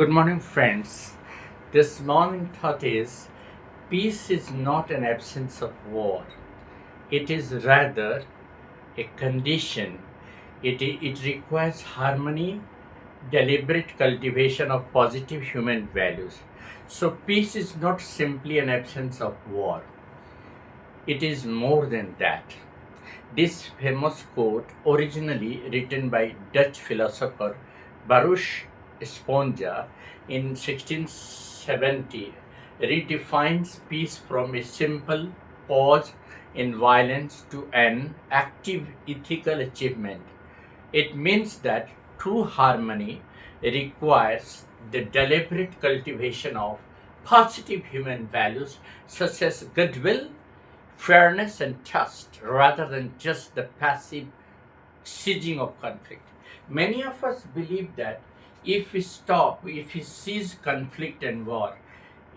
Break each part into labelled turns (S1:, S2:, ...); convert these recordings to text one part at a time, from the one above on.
S1: Good morning, friends. This morning thought is peace is not an absence of war, it is rather a condition. It requires harmony, deliberate cultivation of positive human values. So, peace is not simply an absence of war, it is more than that. This famous quote, originally written by Dutch philosopher Baruch Spinoza in 1670, redefines peace from a simple pause in violence to an active ethical achievement. It means that true harmony requires the deliberate cultivation of positive human values such as goodwill, fairness, and trust rather than just the passive sieging of conflict. Many of us believe that if we cease conflict and war,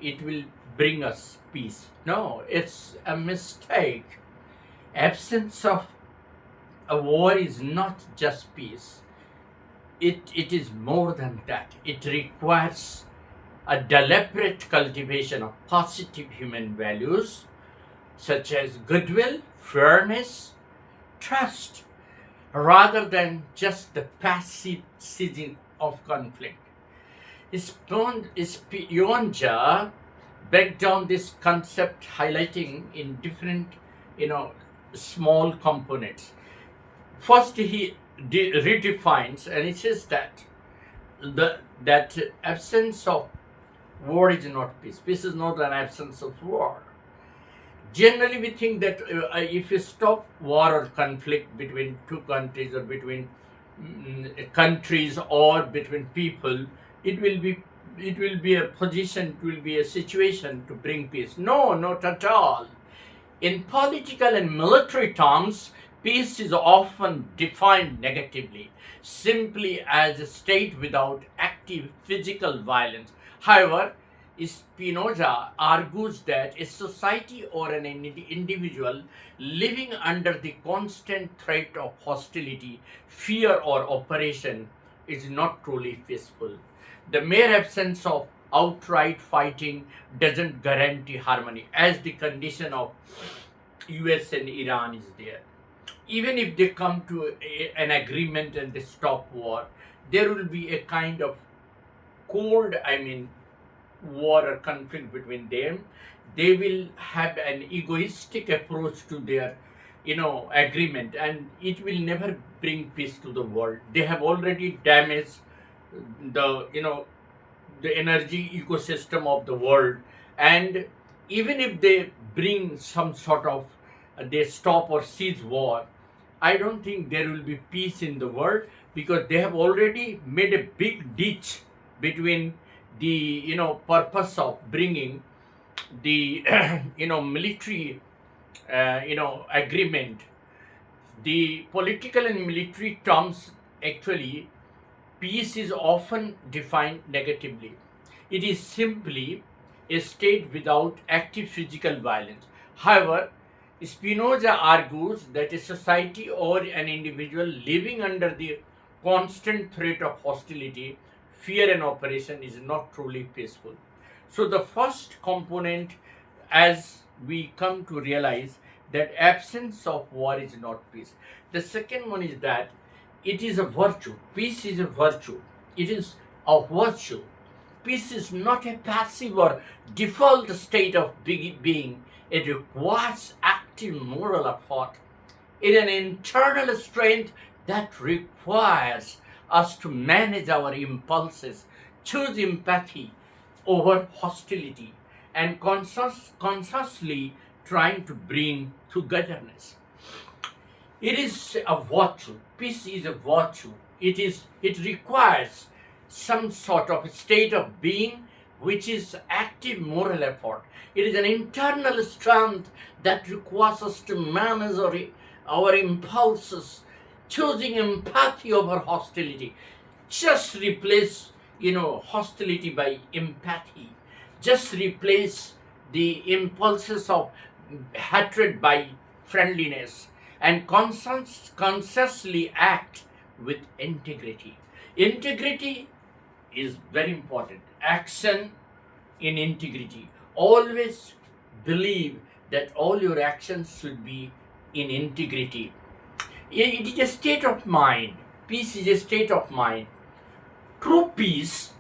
S1: it will bring us peace. No, it's a mistake. Absence of a war is not just peace. It is more than that. It requires a deliberate cultivation of positive human values such as goodwill, fairness, trust, rather than just the passive sieging of conflict. Spionja break down this concept, highlighting in different, you know, small components. First, he redefines, and he says that that absence of war is not peace. Peace is not an absence of war. Generally, we think that if you stop war or conflict between two countries or between countries or between people, it will be a position, it will be a situation to bring peace. No, not at all. In political and military terms, peace is often defined negatively, simply as a state without active physical violence. However, Spinoza argues that a society or an individual living under the constant threat of hostility, fear, or oppression is not truly peaceful. The mere absence of outright fighting doesn't guarantee harmony, as the condition of US and Iran is there. Even if they come to an agreement and they stop war, there will be a kind of cold, war or conflict between them. They will have an egoistic approach to their agreement, and it will never bring peace to the world. They have already damaged the the energy ecosystem of the world. And even if they bring some sort of they stop or cease war, I don't think there will be peace in the world, because they have already made a big ditch between the purpose of bringing the military agreement. The political and military terms, actually, peace is often defined negatively. It is simply a state without active physical violence. However, Spinoza argues that a society or an individual living under the constant threat of hostility, fear, and oppression is not truly peaceful. So, the first component, as we come to realize, that absence of war is not peace. The second one is that it is a virtue. Peace is a virtue. It is a virtue. Peace is not a passive or default state of being. It requires active moral effort. It is an internal strength that requires us to manage our impulses, choose empathy over hostility, and consciously trying to bring togetherness. It is a virtue. Peace is a virtue. It requires some sort of state of being which is active moral effort. It is an internal strength that requires us to manage our impulses, choosing empathy over hostility. Just replace hostility by empathy. Just replace the impulses of hatred by friendliness, and consciously act with integrity. Integrity is very important. Action in integrity. Always believe that all your actions should be in integrity. It is a state of mind. Peace is a state of mind. True peace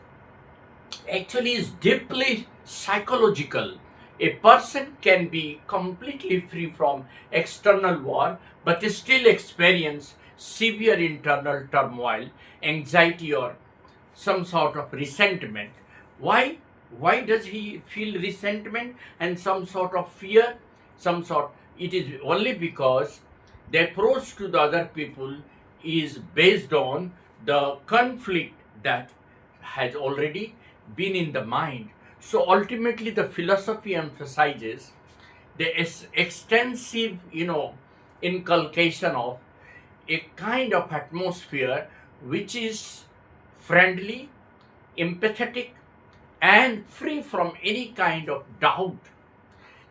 S1: actually is deeply psychological. A person can be completely free from external war but still experience severe internal turmoil, anxiety, or some sort of resentment. Why? Why does he feel resentment and some sort of fear? Some sort. It is only because the approach to the other people is based on the conflict that has already been in the mind. So ultimately, the philosophy emphasizes the extensive, inculcation of a kind of atmosphere which is friendly, empathetic, and free from any kind of doubt.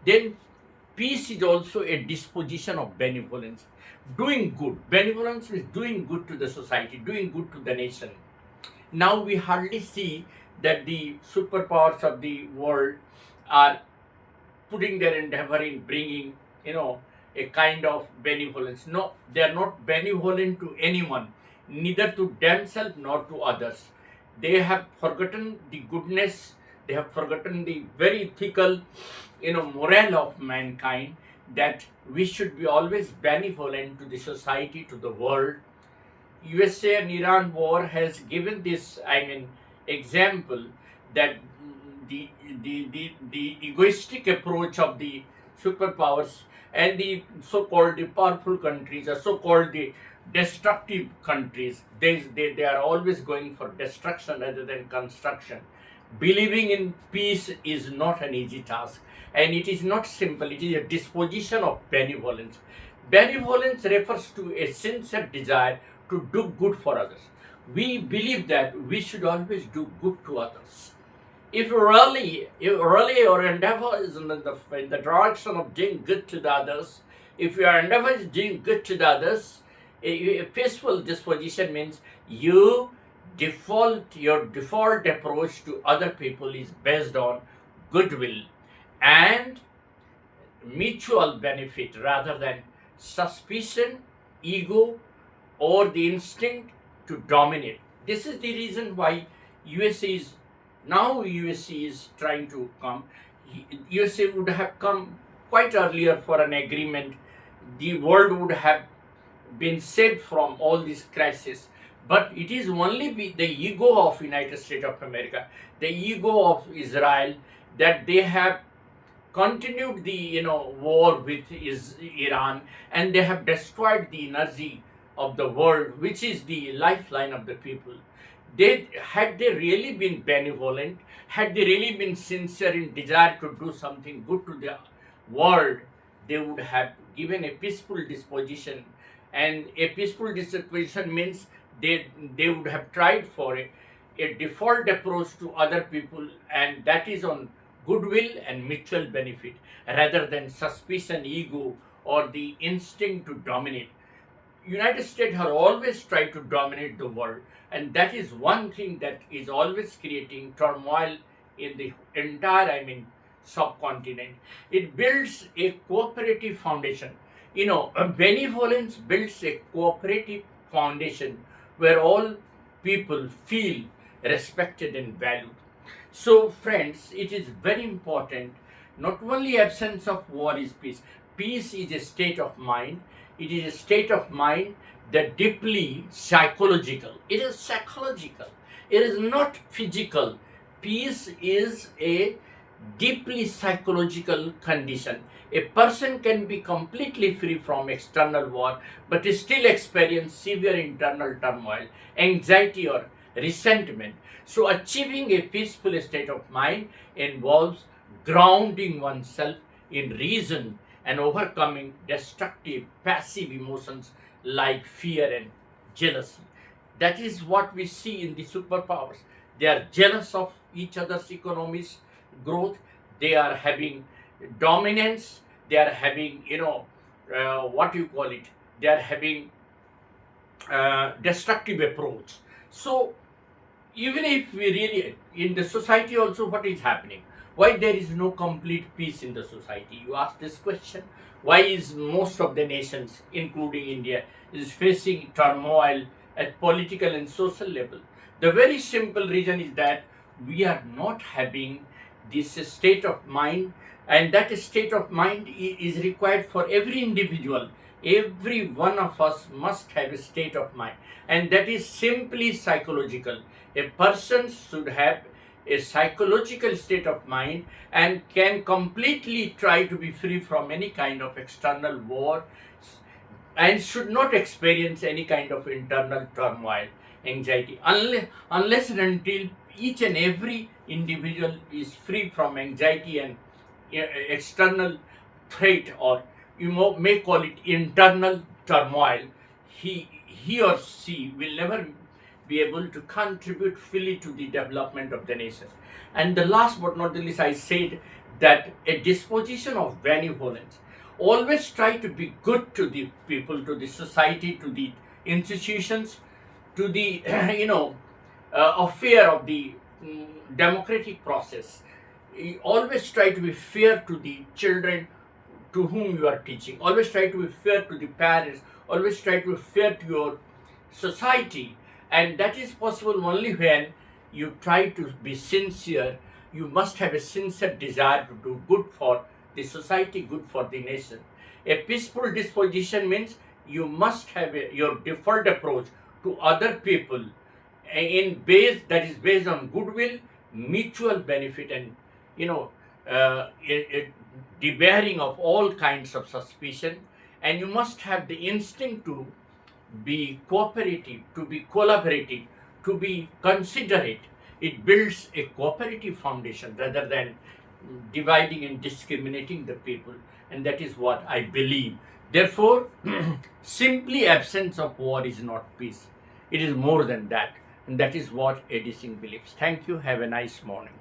S1: Then peace is also a disposition of benevolence, doing good. Benevolence is doing good to the society, doing good to the nation. Now we hardly see that the superpowers of the world are putting their endeavor in bringing, a kind of benevolence. No, they are not benevolent to anyone, neither to themselves nor to others. They have forgotten the goodness, they have forgotten the very ethical, morale of mankind, that we should be always benevolent to the society, to the world. USA and Iran war has given this, example that the egoistic approach of the superpowers and the so-called the powerful countries, or so-called the destructive countries, they are always going for destruction rather than construction. Believing in peace is not an easy task, and it is not simple. It is a disposition of benevolence. Benevolence refers to a sincere desire to do good for others. We believe that we should always do good to others. If really your endeavor is in the direction of doing good to the others, if your endeavor is doing good to the others, a peaceful disposition means your default approach to other people is based on goodwill and mutual benefit rather than suspicion, ego, or the instinct to dominate. This is the reason why USA is USA is trying to come. USA would have come quite earlier for an agreement. The world would have been saved from all these crises. But it is only the ego of United States of America, the ego of Israel, that they have continued the war with Iran, and they have destroyed the energy of the world, which is the lifeline of the people. Had they really been benevolent, had they really been sincere in desire to do something good to the world, they would have given a peaceful disposition. And a peaceful disposition means they would have tried for a default approach to other people, and that is on goodwill and mutual benefit rather than suspicion, ego, or the instinct to dominate. United States have always tried to dominate the world, and that is one thing that is always creating turmoil in the entire, subcontinent. It builds a cooperative foundation. Benevolence builds a cooperative foundation where all people feel respected and valued. So, friends, it is very important. Not only absence of war is peace. Peace is a state of mind. It is a state of mind that deeply psychological. It is psychological. It is not physical. Peace is a deeply psychological condition. A person can be completely free from external war but still experience severe internal turmoil, anxiety, or resentment. So, achieving a peaceful state of mind involves grounding oneself in reason and overcoming destructive, passive emotions like fear and jealousy. That is what we see in the superpowers. They are jealous of each other's economies growth. They are having dominance. They are having, what you call it. They are having destructive approach. So even if we really, in the society also, what is happening? Why there is no complete peace in the society? You ask this question. Why is most of the nations, including India, is facing turmoil at political and social level? The very simple reason is that we are not having this state of mind, and that state of mind is required for every individual. Every one of us must have a state of mind, and that is simply psychological. A person should have a psychological state of mind and can completely try to be free from any kind of external war, and should not experience any kind of internal turmoil, anxiety, unless and until each and every individual is free from anxiety and external threat, or you may call it internal turmoil. He or she will never be able to contribute fully to the development of the nation. And the last but not the least, I said that a disposition of benevolence, always try to be good to the people, to the society, to the institutions, to the affair of the democratic process. You always try to be fair to the children to whom you are teaching. Always try to be fair to the parents. Always try to be fair to your society. And that is possible only when you try to be sincere. You must have a sincere desire to do good for the society, good for the nation. A peaceful disposition means you must have your default approach to other people that is based on goodwill, mutual benefit, and you know debarring of all kinds of suspicion. And you must have the instinct to be cooperative, to be collaborative, to be considerate. It builds a cooperative foundation rather than dividing and discriminating the people. And that is what I believe. Therefore, simply absence of war is not peace. It is more than that. And that is what Edison believes. Thank you. Have a nice morning.